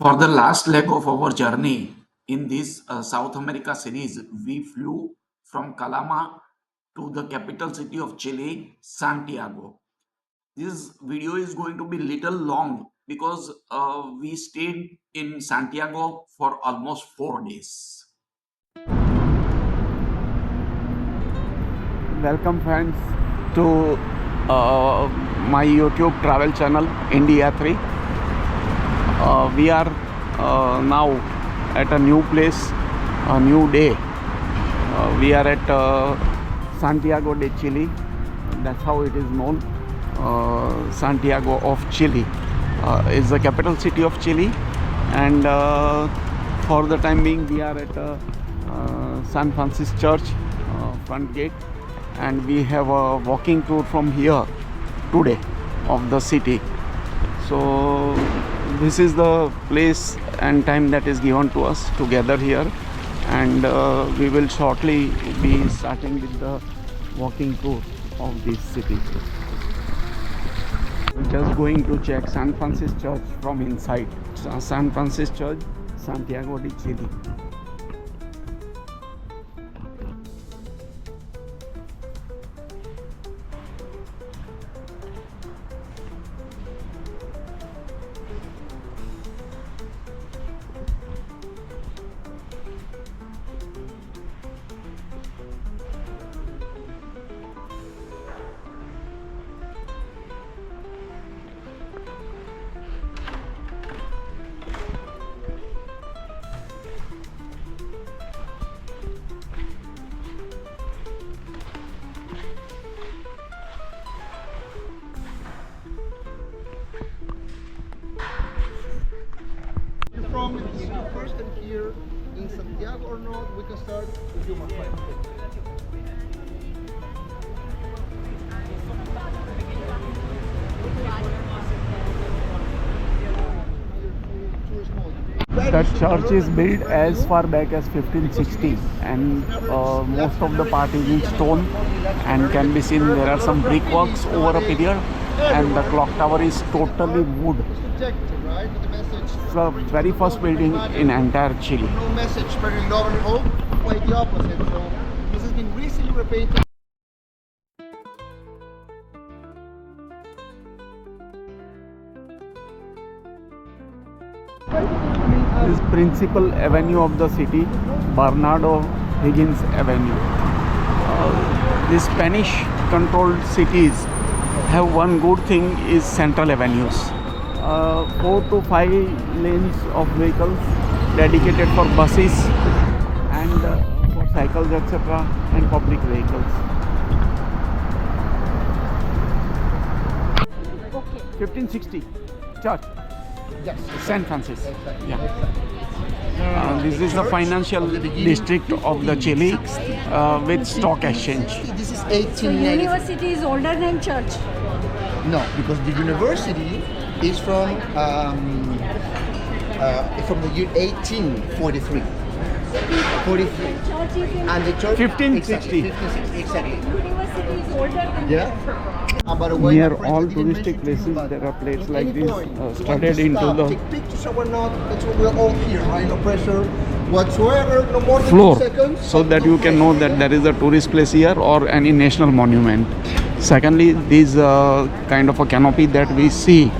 For the last leg of our journey in this South America series, we flew from Calama to the capital city of Chile, Santiago. This video is going to be little long because we stayed in Santiago for almost 4 days. Welcome friends to my YouTube travel channel India 3. We are now at a new place, a new day. We are at Santiago de Chile. That's how it is known. Santiago of Chile is the capital city of Chile, and for the time being we are at San Francisco Church front gate, and we have a walking tour from here today of the city. So this is the place and time that is given to us to gather here, and we will shortly be starting with the walking tour of this city. Just going to check San Francisco Church from inside. San Francisco Church, Santiago de Chile. From if you first time here in Santiago or not, we can start with you, my friend. That church is built as far back as 1560, and most of the part is in stone and can be seen there are some brickworks over a period, and the clock tower is totally wood. It's the very first building in entire Chile. No message, very love and hope, quite the opposite. So this has been recently repainted. This principal avenue of the city, Bernardo Higgins Avenue. The Spanish controlled cities have one good thing is central avenues. 4 to 5 lanes of vehicles dedicated for buses and for cycles, etc., and public vehicles. 1560 church. Yes. San Francisco. Yeah. This is the financial district of the Chile with stock exchange. This is So 1890. university is older than church. No, because the university is from the year 1843. 43. Church is in And the church 1560. Exactly. university is older than Yeah. About a way Near my friends all didn't touristic mention to places you, but there are places at like any this point you want to studded into stop, the take pictures or whatnot. That's what we're all here, right? No pressure whatsoever. No more than floor, 2 seconds. so that you can know that there is a tourist place here or any national monument. Secondly, this kind of a canopy that we see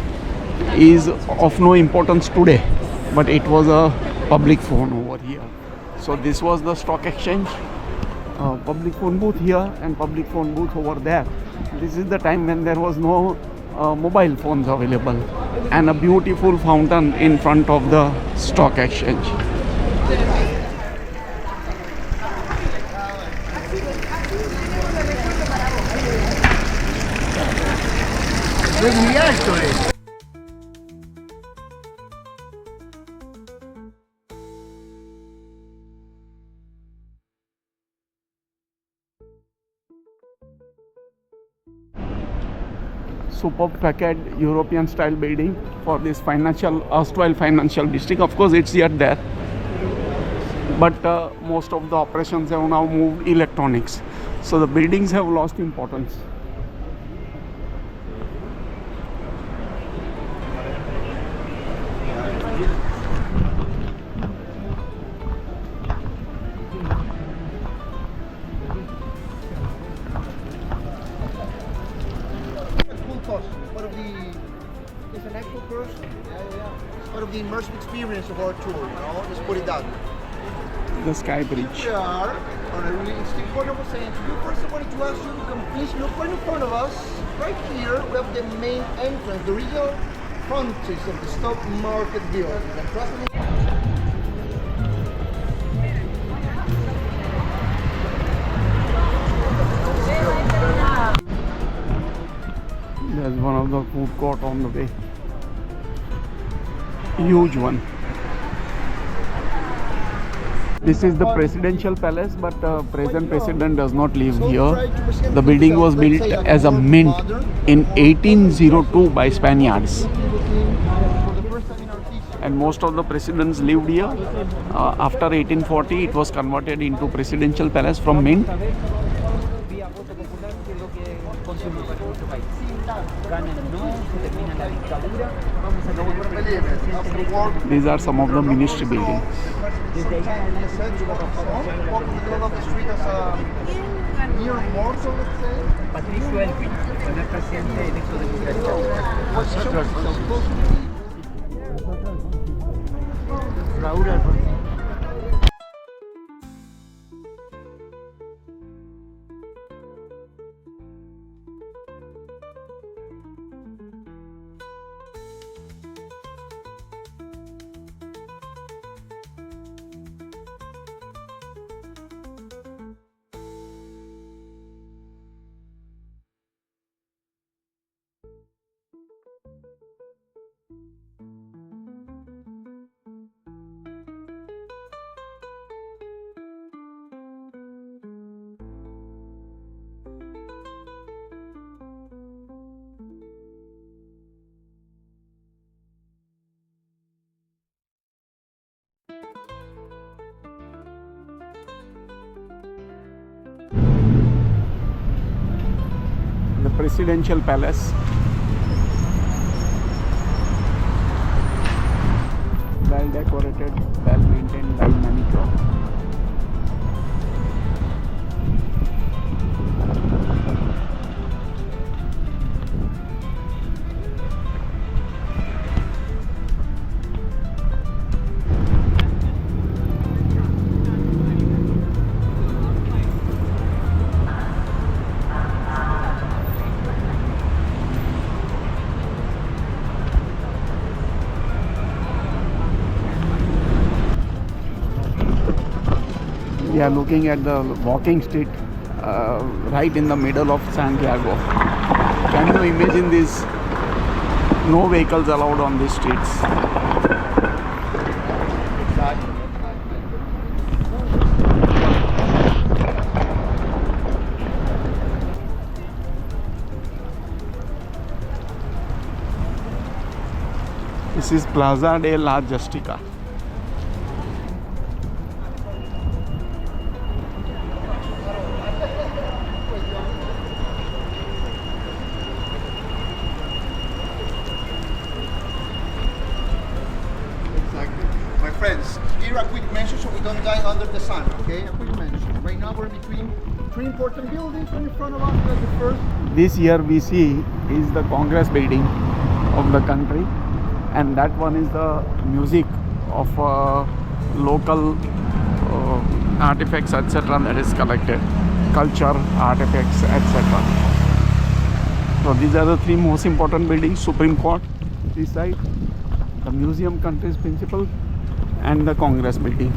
is of no importance today, but it was a public phone over here. So this was the stock exchange, public phone booth here and public phone booth over there. This is the time when there was no mobile phones available, and a beautiful fountain in front of the stock exchange. Es muy alto eso. Superb facade European style building for this erstwhile financial district. Of course it's yet there, but most of the operations have now moved electronics, so the buildings have lost importance. of the, it's an actual person. It's part of the immersive experience of our tour, you know, let's put it that way. The sky bridge. We are on a really interesting point of Santiago. First, I wanted to ask you to come please look right in front of us. Right here, we have the main entrance, the real frontage of the stock market building. And trust me, there's one of the food court on the way. Huge one. This is the presidential palace, but present president does not live here. The building was built as a mint in 1802 by Spaniards, and most of the presidents lived here. After 1840, it was converted into presidential palace from mint. Vía voto popular, que es lo que funciona para nuestro país. Gana el no, se termina la dictadura, vamos a tener presidente electo. These are some of the ministry buildings. Desde ahí en adelante, walk in the middle of the street as a near mortal, let's say. Patricio Elwin, el primer presidente electo de Bucarest. Raúl Alfonsín. The presidential palace. Well decorated, well maintained, well manicured. We are looking at the walking street right in the middle of Santiago. Can you imagine this? No vehicles allowed on these streets. This is Plaza de la Justica. My friends, here a quick mention so we don't die under the sun, okay? A quick mention. Right now we're between three important buildings. Right in front of us, that's the first. This here we see is the Congress building of the country, and that one is the music of local artifacts, etc. that is collected, culture, artifacts, etc. So these are the three most important buildings: Supreme Court, this side, the museum, country's principal, and the Congress building.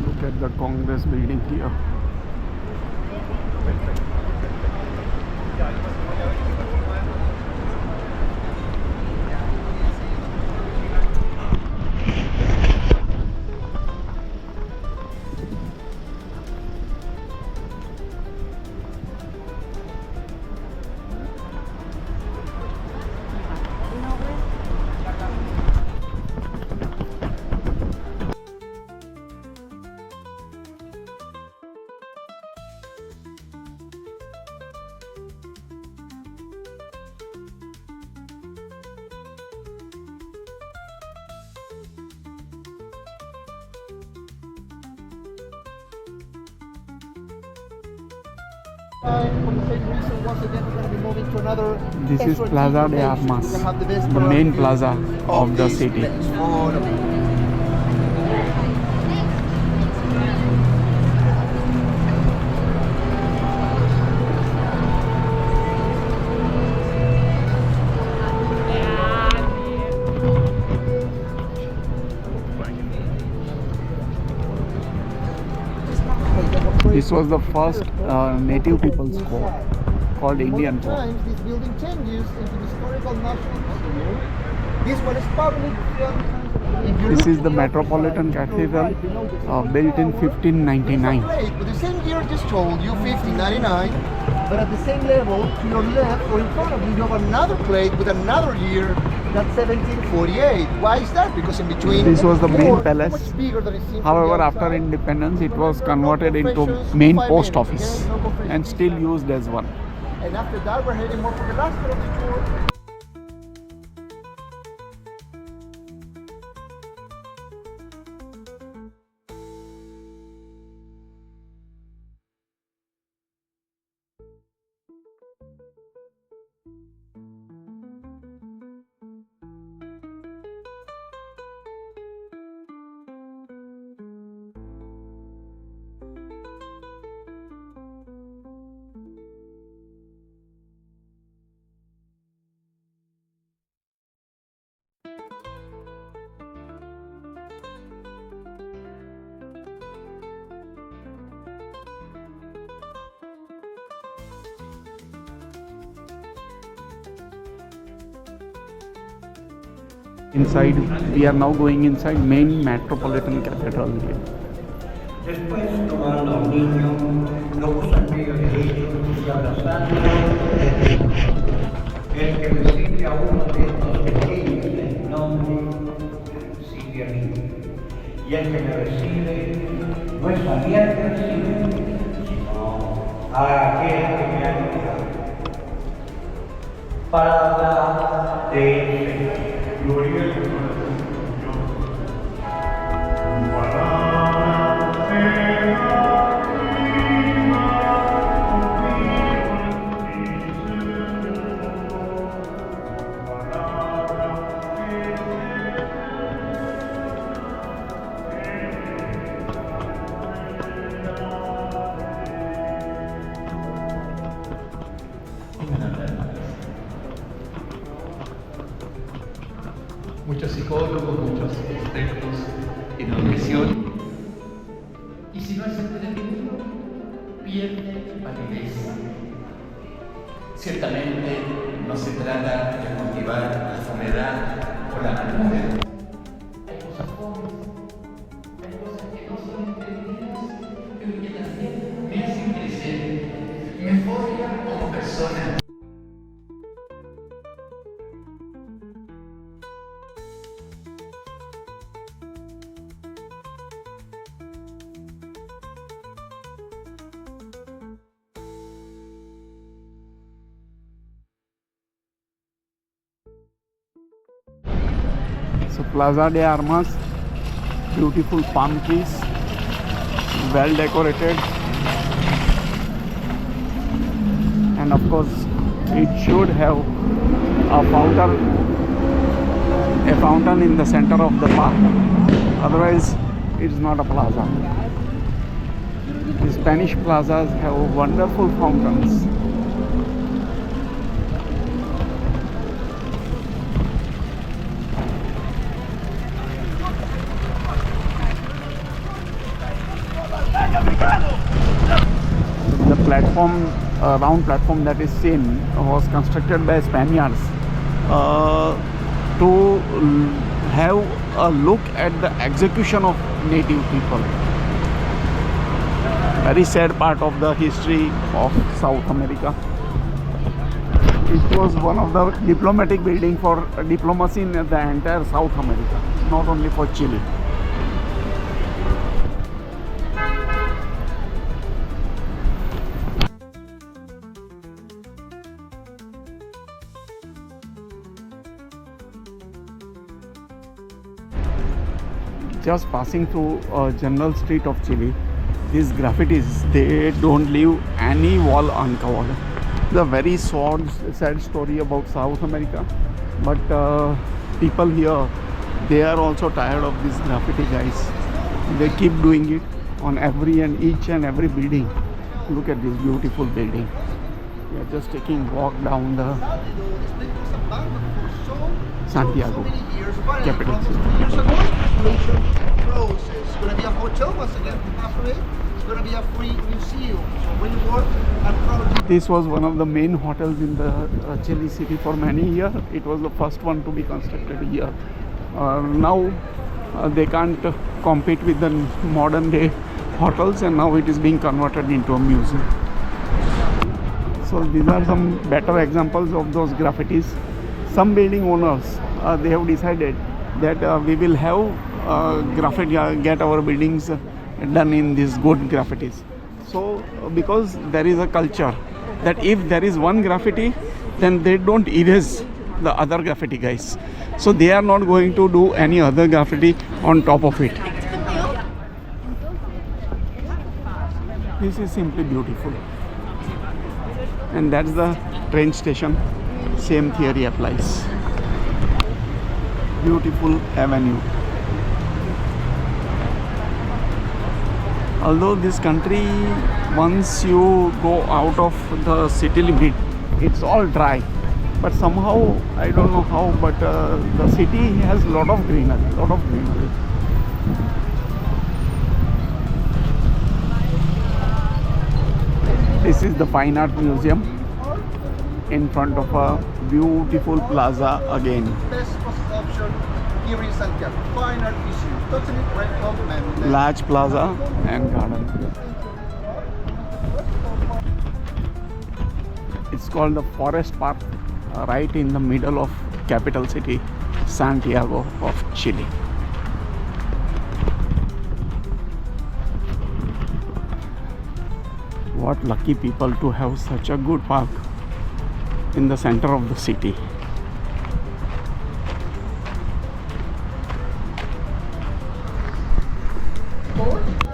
Look at the Congress building here. For the same reason, once again, we're going to be moving to another. This is Plaza de Armas, the main plaza of the city. This was the first native people's court called Indian court. Times this building changes into the historical national museum. This one is public. This is the Metropolitan Cathedral, built in 1599. But the same year just told you 1599, but at the same level to your left or in front of you, you have another plate with another year. That's 1748. Why is that? Because in between This was the main much palace. bigger than it seems from However, the after outside. independence, it was No converted into confessions, main 5 post minutes, office okay? No confessions. and still used as one. And after that, we're heading more for the last part of the tour. Inside, we are now going inside main Metropolitan Cathedral here. Después tomaron a un niño, lo puso en medio de ellos y abrazando, el que recibe a uno de estos pequeños en nombre, recibe a mí. Y el que me recibe, no es a mí el que recibe, sino a aquel que me ha enviado. Para hablar de él, gloria al Señor. Muchos psicólogos, muchos expertos en nutrición, y si no es entretenido, pierde validez. Ciertamente no se trata de motivar la soledad o la amargura. Hay cosas jóvenes, hay cosas que no son entretenidas, pero que también me hacen crecer, me forjan como persona. So Plaza de Armas, beautiful palm trees, well decorated, and of course it should have a fountain in the center of the park. Otherwise, it's not a plaza. The Spanish plazas have wonderful fountains. The platform, round platform that is seen, was constructed by Spaniards to have a look at the execution of native people. Very sad part of the history of South America. It was one of the diplomatic building for diplomacy in the entire South America, not only for Chile. Just passing through a general street of Chile, these graffitis, they don't leave any wall uncovered. The very sad story about South America, but people here, they are also tired of this graffiti, guys. They keep doing it on each and every building. Look at this beautiful building. We are just taking a walk down the Santiago capital city. 2 years ago, population closes. It's going to be a hotel once again after it. It's going to be a free museum. So when you work and travel. This was one of the main hotels in the Chile city for many years. It was the first one to be constructed here. Now they can't compete with the modern day hotels, and now it is being converted into a museum. So these are some better examples of those graffitis. Some building owners, they have decided that we will have graffiti, get our buildings done in these good graffitis. So because there is a culture that if there is one graffiti, then they don't erase the other graffiti, guys. So they are not going to do any other graffiti on top of it. This is simply beautiful. And that's the train station. Same theory applies. Beautiful avenue. Although this country, once you go out of the city limit, it's all dry. But somehow, I don't know how, but the city has a lot of greenery, This is the Fine Art Museum in front of a beautiful plaza again. Best option here in Santiago. Fine Art Museum. Totally recommend. Large plaza and garden. It's called the Forest Park, right in the middle of capital city, Santiago of Chile. What lucky people to have such a good park in the center of the city.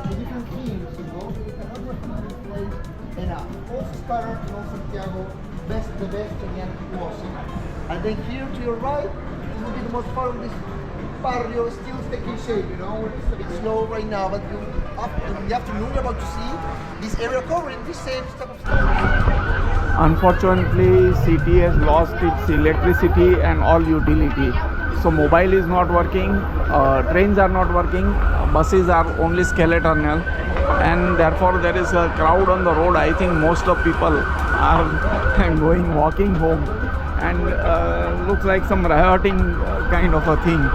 Different themes, you know. And also started, you know, Santiago, the best again was. And then here to your right, it will be the most part of this barrio still taking shape, you know. It's a bit slow right now, but in the afternoon you're about to see this area covering the same type of stuff. Unfortunately, city has lost its electricity and all utility. So mobile is not working, trains are not working, buses are only skeletonal, and therefore there is a crowd on the road. I think most of people are walking home, and looks like some rioting kind of a thing.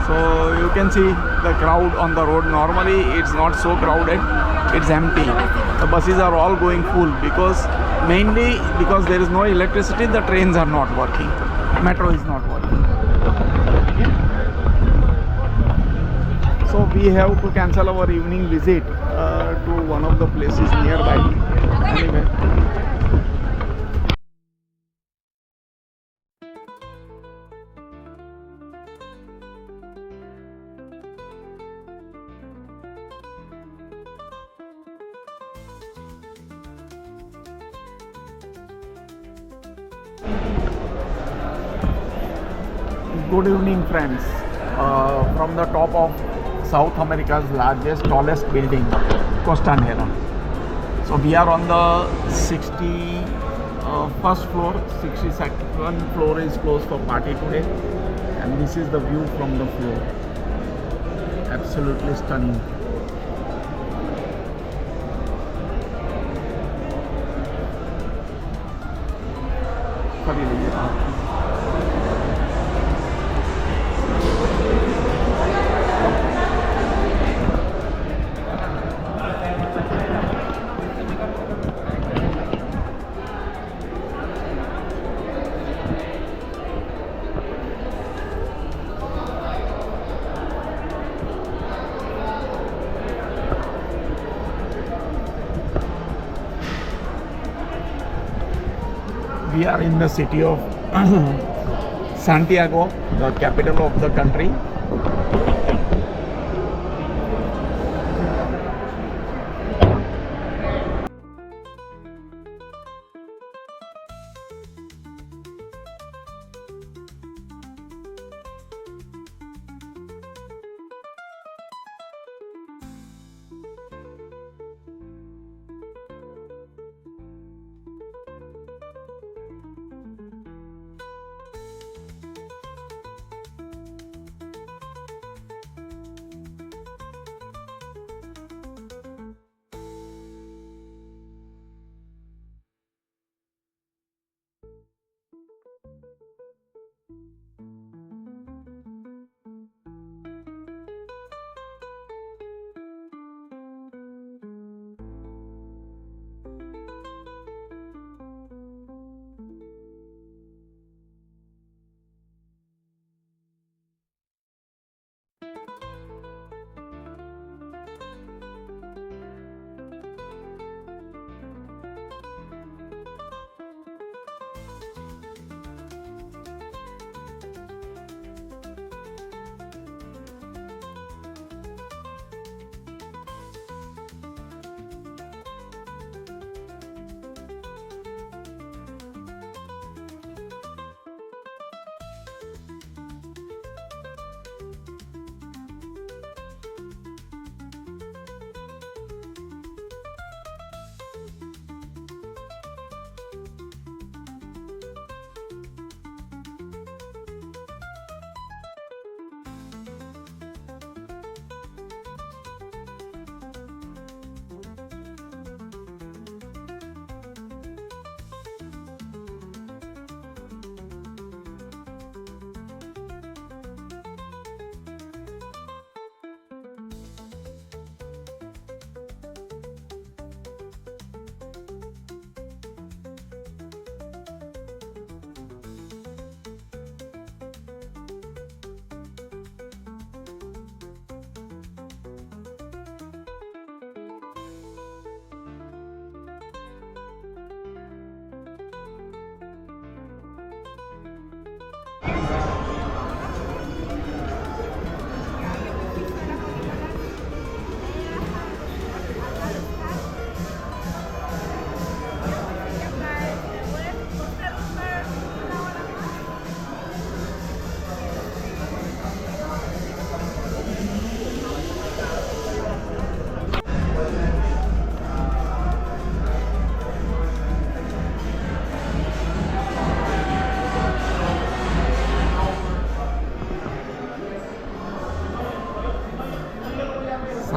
So you can see the crowd on the road. Normally it's not so crowded, it's empty. The buses are all going full mainly because there is no electricity. The trains are not working, metro is not working. So we have to cancel our evening visit to one of the places nearby. Anyway. Good evening, friends. From the top of South America's largest, tallest building, Costanera. So we are on the 61st floor. 62nd floor is closed for party today, and this is the view from the floor. Absolutely stunning. We are in the city of Santiago, the capital of the country.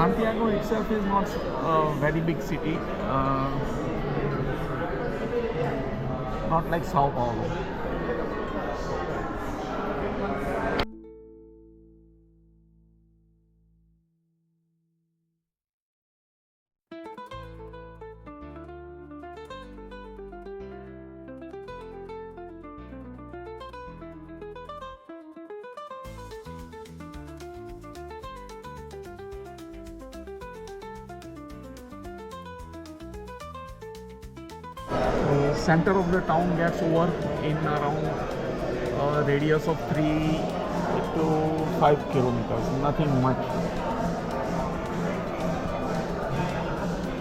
Santiago itself is not a very big city, not like Sao Paulo. Center of the town gets over in around a radius of 3 to 5 kilometers, nothing much,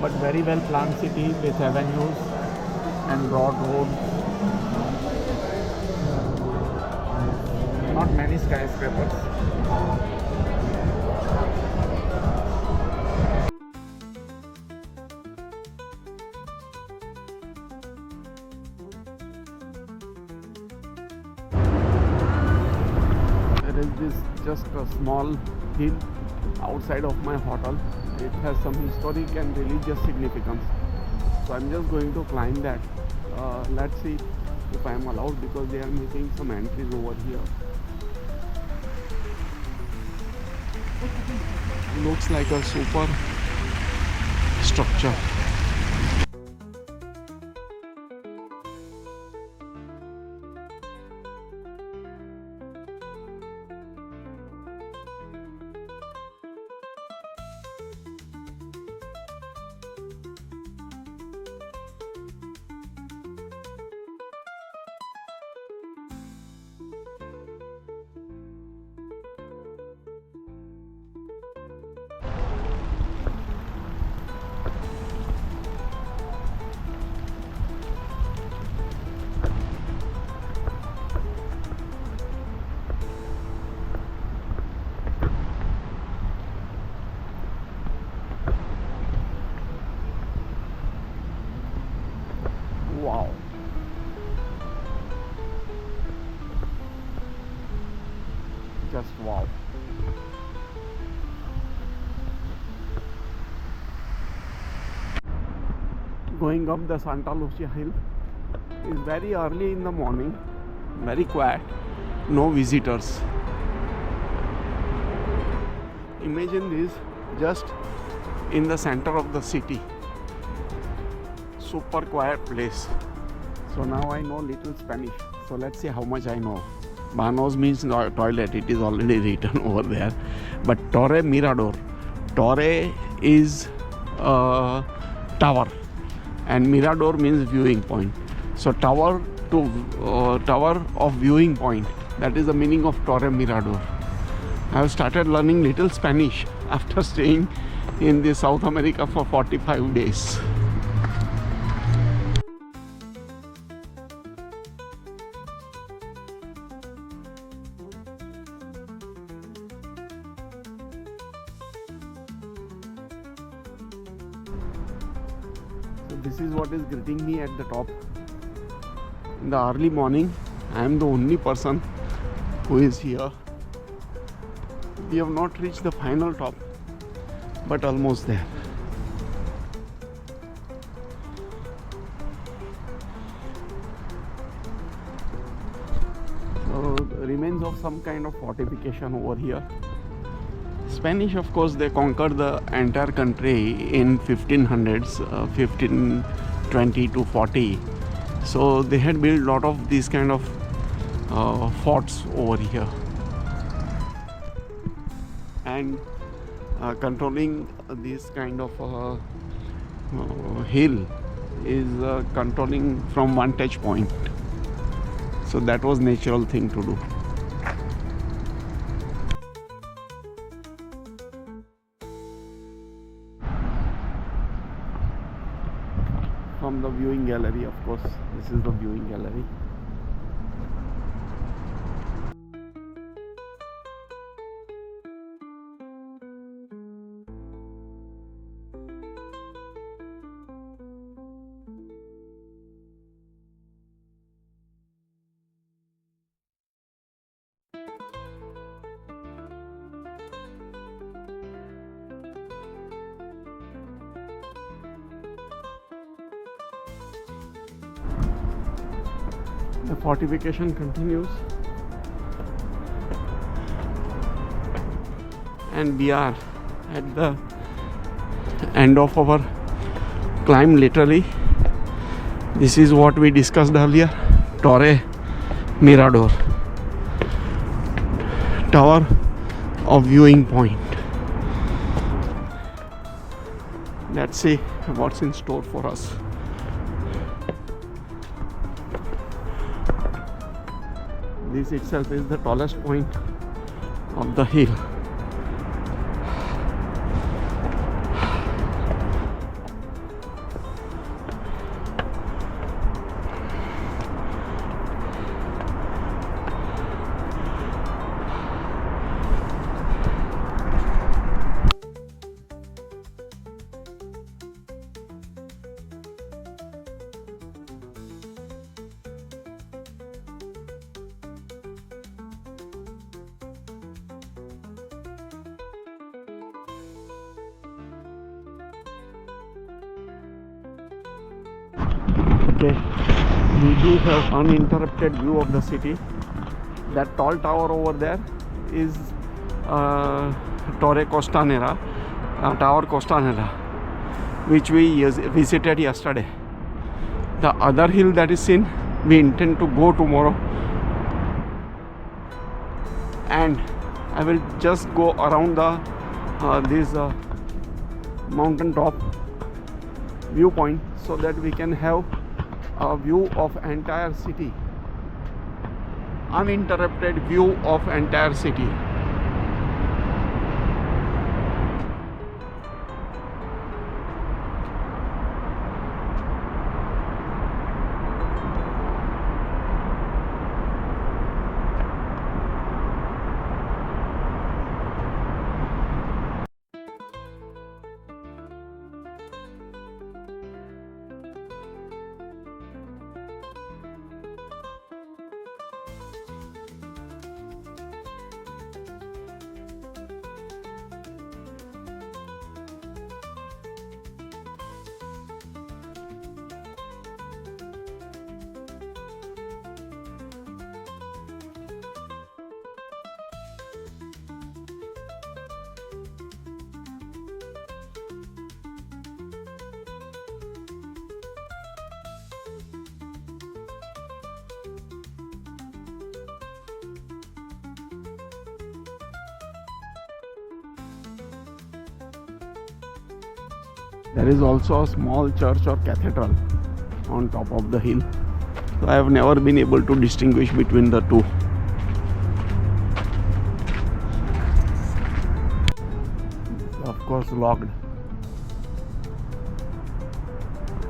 but very well planned city with avenues and broad roads. Not many skyscrapers. There is this just a small hill outside of my hotel. It has some historic and religious significance. So I'm just going to climb that. Let's see if I am allowed, because they are making some entries over here. Looks like a super structure. Wow. Just wow. Going up the Santa Lucia Hill is very early in the morning, very quiet, no visitors. Imagine this just in the center of the city. Super quiet place. So now I know little Spanish. So let's see how much I know. Banos means toilet. It is already written over there. But Torre Mirador. Torre is a tower, and Mirador means viewing point. So tower of viewing point. That is the meaning of Torre Mirador. I have started learning little Spanish after staying in the South America for 45 days. So this is what is greeting me at the top. In the early morning, I am the only person who is here. We have not reached the final top, but almost there. So the remains of some kind of fortification over here. Spanish, of course, they conquered the entire country in 1500s, 1520 to 40. So they had built a lot of these kind of forts over here. And controlling this kind of hill is controlling from vantage point. So that was natural thing to do. From the viewing gallery, of course, this is the viewing gallery. The fortification continues, and we are at the end of our climb. Literally, this is what we discussed earlier: Torre Mirador, tower of viewing point. Let's see what's in store for us. This itself is the tallest point of the hill. Okay, we do have uninterrupted view of the city. That tall tower over there is Torre Costanera, Tower Costanera, which we visited yesterday. The other hill that is seen, we intend to go tomorrow, and I will just go around the this mountain top viewpoint so that we can have a view of entire city, uninterrupted view of entire city. There is also a small church or cathedral on top of the hill. So I have never been able to distinguish between the two. Of course locked.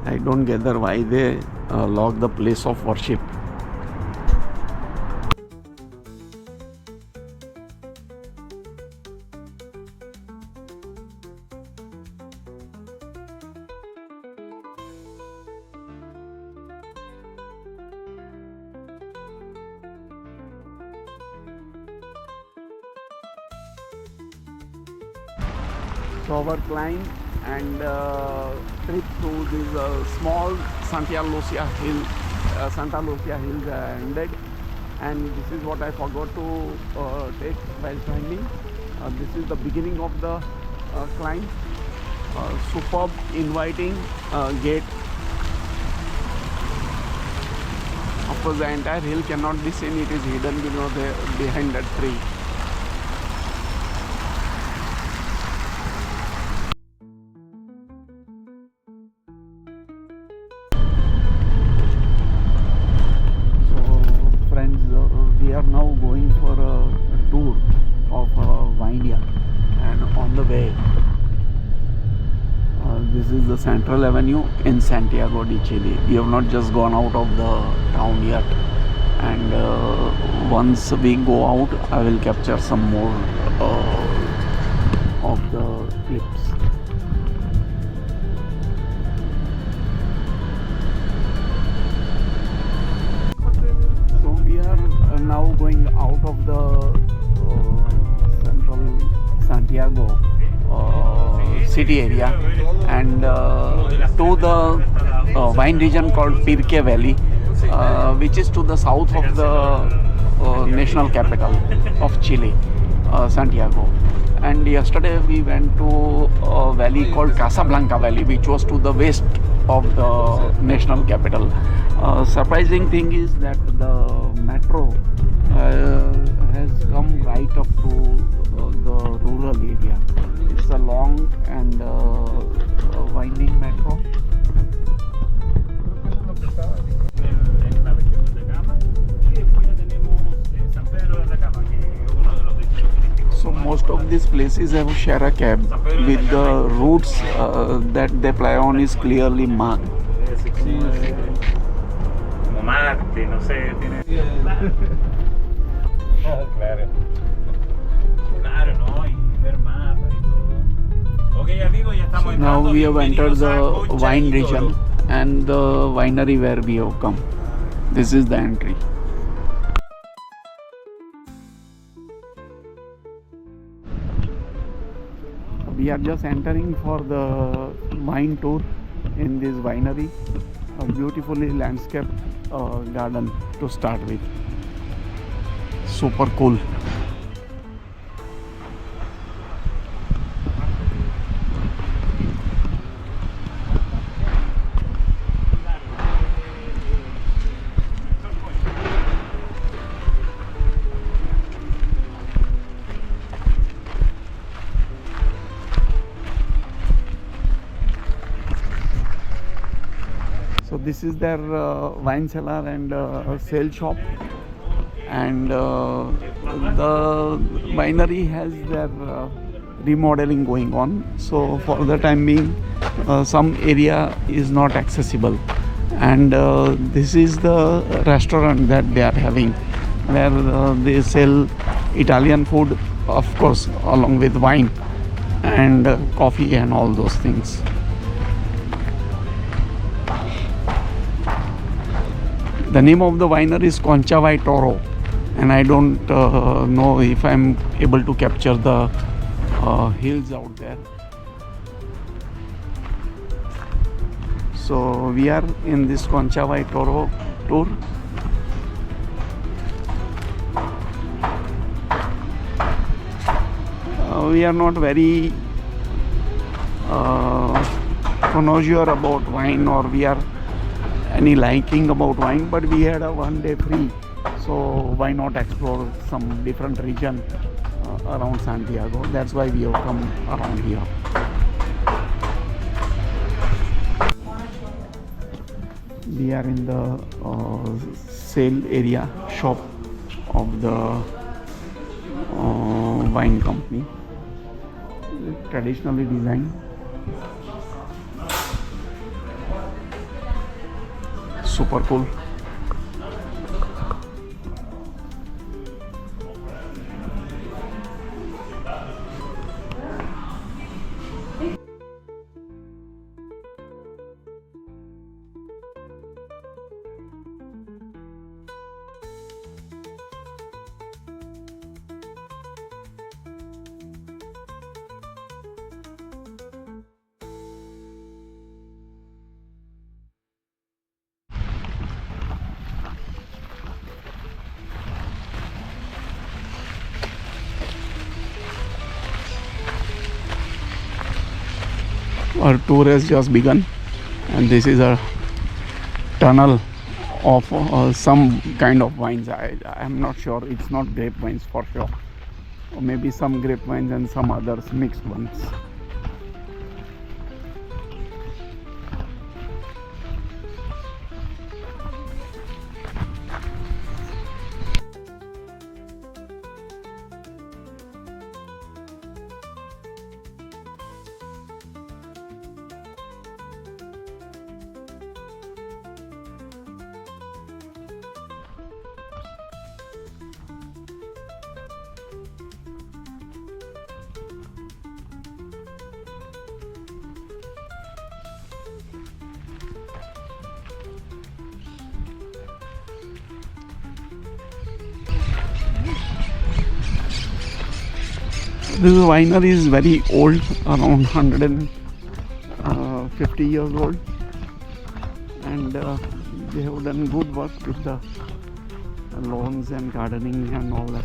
I don't gather why they lock the place of worship. So our climb and trip to this small Santiago Lucia Hill, Santa Lucia Hills ended, and this is what I forgot to take while climbing. This is the beginning of the climb. Superb, inviting gate. Of course, the entire hill cannot be seen; it is hidden behind that tree. We are now going for a tour of vineyard, and on the way this is the Central Avenue in Santiago de Chile. We have not just gone out of the town yet, and once we go out I will capture some more of the clips. Now going out of the central Santiago city area and to the wine region called Pirque Valley. which is to the south of the national capital of Chile, Santiago. And yesterday we went to a valley called Casablanca Valley, which was to the west of the national capital. Surprising thing is that the metro has come right up to the rural area. It's a long and winding metro. En la región de Atacama y después ya tenemos San Pedro de Atacama, que es uno de los destinos turísticos. So most of these places have share a cab with the routes that they play on is clearly marked. Como Marte, no sé, tiene... Claro. Claro, ¿no? Y ver mapas y todo. Ok, amigos, ya estamos Now entrando. we have entered Bienvenidos a the Concha wine y region Toro. and the winery where we have come. This is the entry. We are just entering for the wine tour in this winery. A beautifully landscaped garden to start with. Super cool. So this is their wine cellar and sale shop, and the winery has their remodeling going on. So for the time being, some area is not accessible, and this is the restaurant that they are having, where they sell Italian food, of course, along with wine and coffee and all those things. The name of the winery is Concha y Toro, and I don't know if I'm able to capture the hills out there. So we are in this Concha y Toro tour. We are not very connoisseur about wine, or we are any liking about wine, but we had a one day free, so why not explore some different region around Santiago. That's why we have come around here. We are in the sale area shop of the wine company, traditionally designed. Super cool. Our tour has just begun, and this is a tunnel of some kind of wines. I'm not sure. It's not grape wines for sure, or maybe some grape wines and some others mixed ones. This winery is very old, around 150 years old, and They have done good work with the lawns and gardening and all that.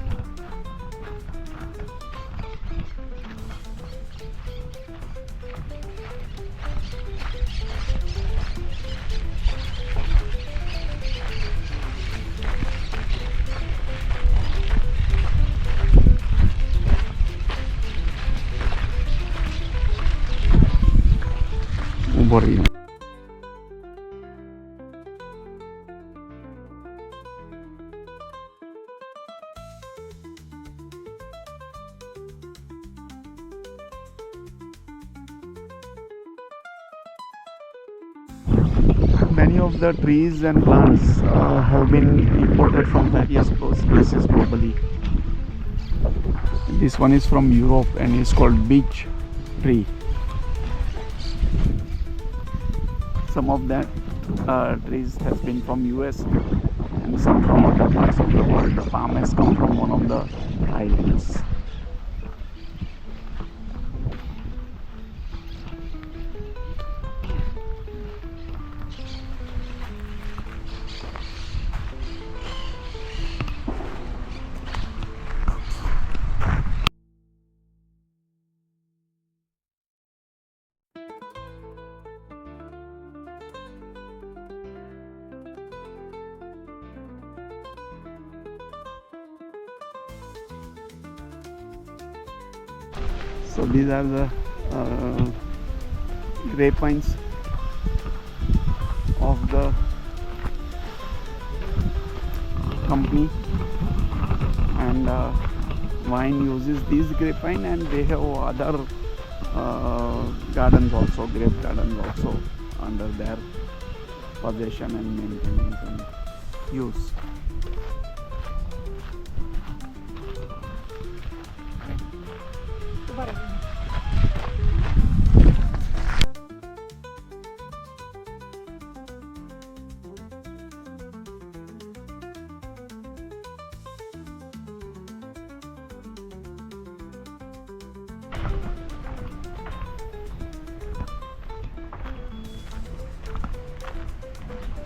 Ubori. Many of the trees and plants have been imported from various places globally. This one is from Europe and is called beech tree. Some of that trees has been from US and some from other parts of the world. The palm has come from one of the islands. So these are the grapevines of the company, and wine uses these grapevine, and they have other gardens also, grape gardens also under their possession and maintenance and use.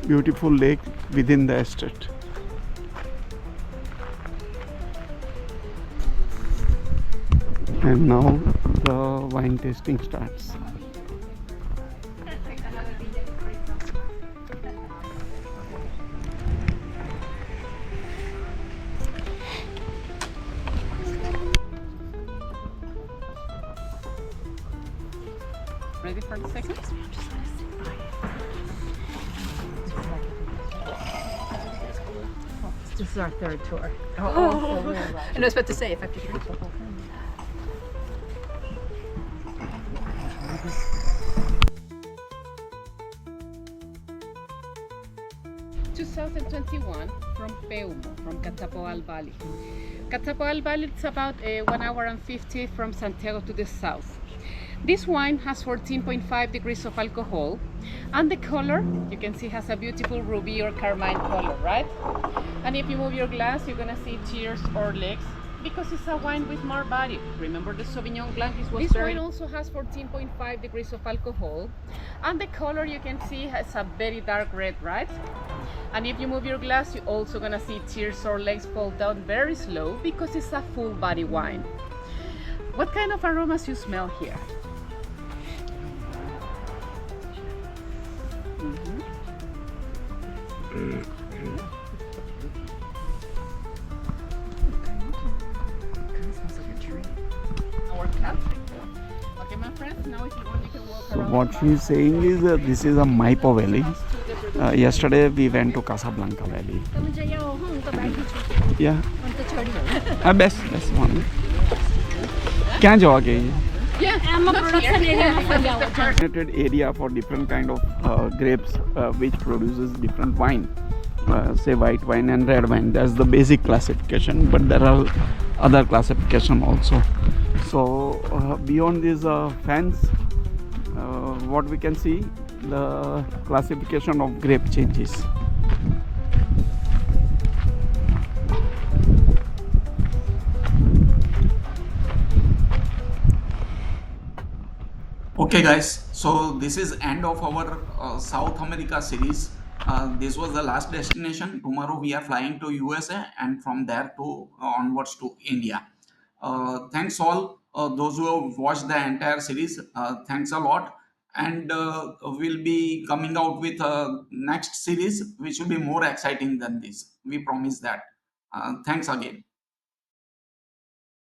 Beautiful lake within the estate. And now the wine tasting starts. Ready for the second? This is our third tour. I was about to say, if I could hear 2021 from Peumo, from Catapoal Valley. Catapoal Valley is about 1 hour and 50 from Santiago to the south. This wine has 14.5 degrees of alcohol, and the color, you can see, has a beautiful ruby or carmine color, right? And if you move your glass, you're gonna see tears or legs, because it's a wine with more body. Remember the Sauvignon Blanc? This wine also has 14.5 degrees of alcohol, and the color, you can see, has a very dark red, right? And if you move your glass, you're also gonna see tears or legs fall down very slow, because it's a full body wine. What kind of aromas you smell here? Our country. Okay, my friends, now if you want, you can walk around. What she's saying is this is a MAIPO valley. Yesterday we went to Casablanca Valley. Yeah. Best one. क्या जगह है ये? I'm a production area of Santiago. Designated area for different kind of grapes which produces different wine. Say white wine and red wine. That's the basic classification, but there are other classification also. So beyond this fence, what we can see, the classification of grape changes. Okay guys, so this is end of our South America series. This was the last destination. Tomorrow we are flying to USA and from there to onwards to India. Thanks all those who have watched the entire series. Thanks a lot, and we'll be coming out with a next series which will be more exciting than this. We promise that. Thanks again.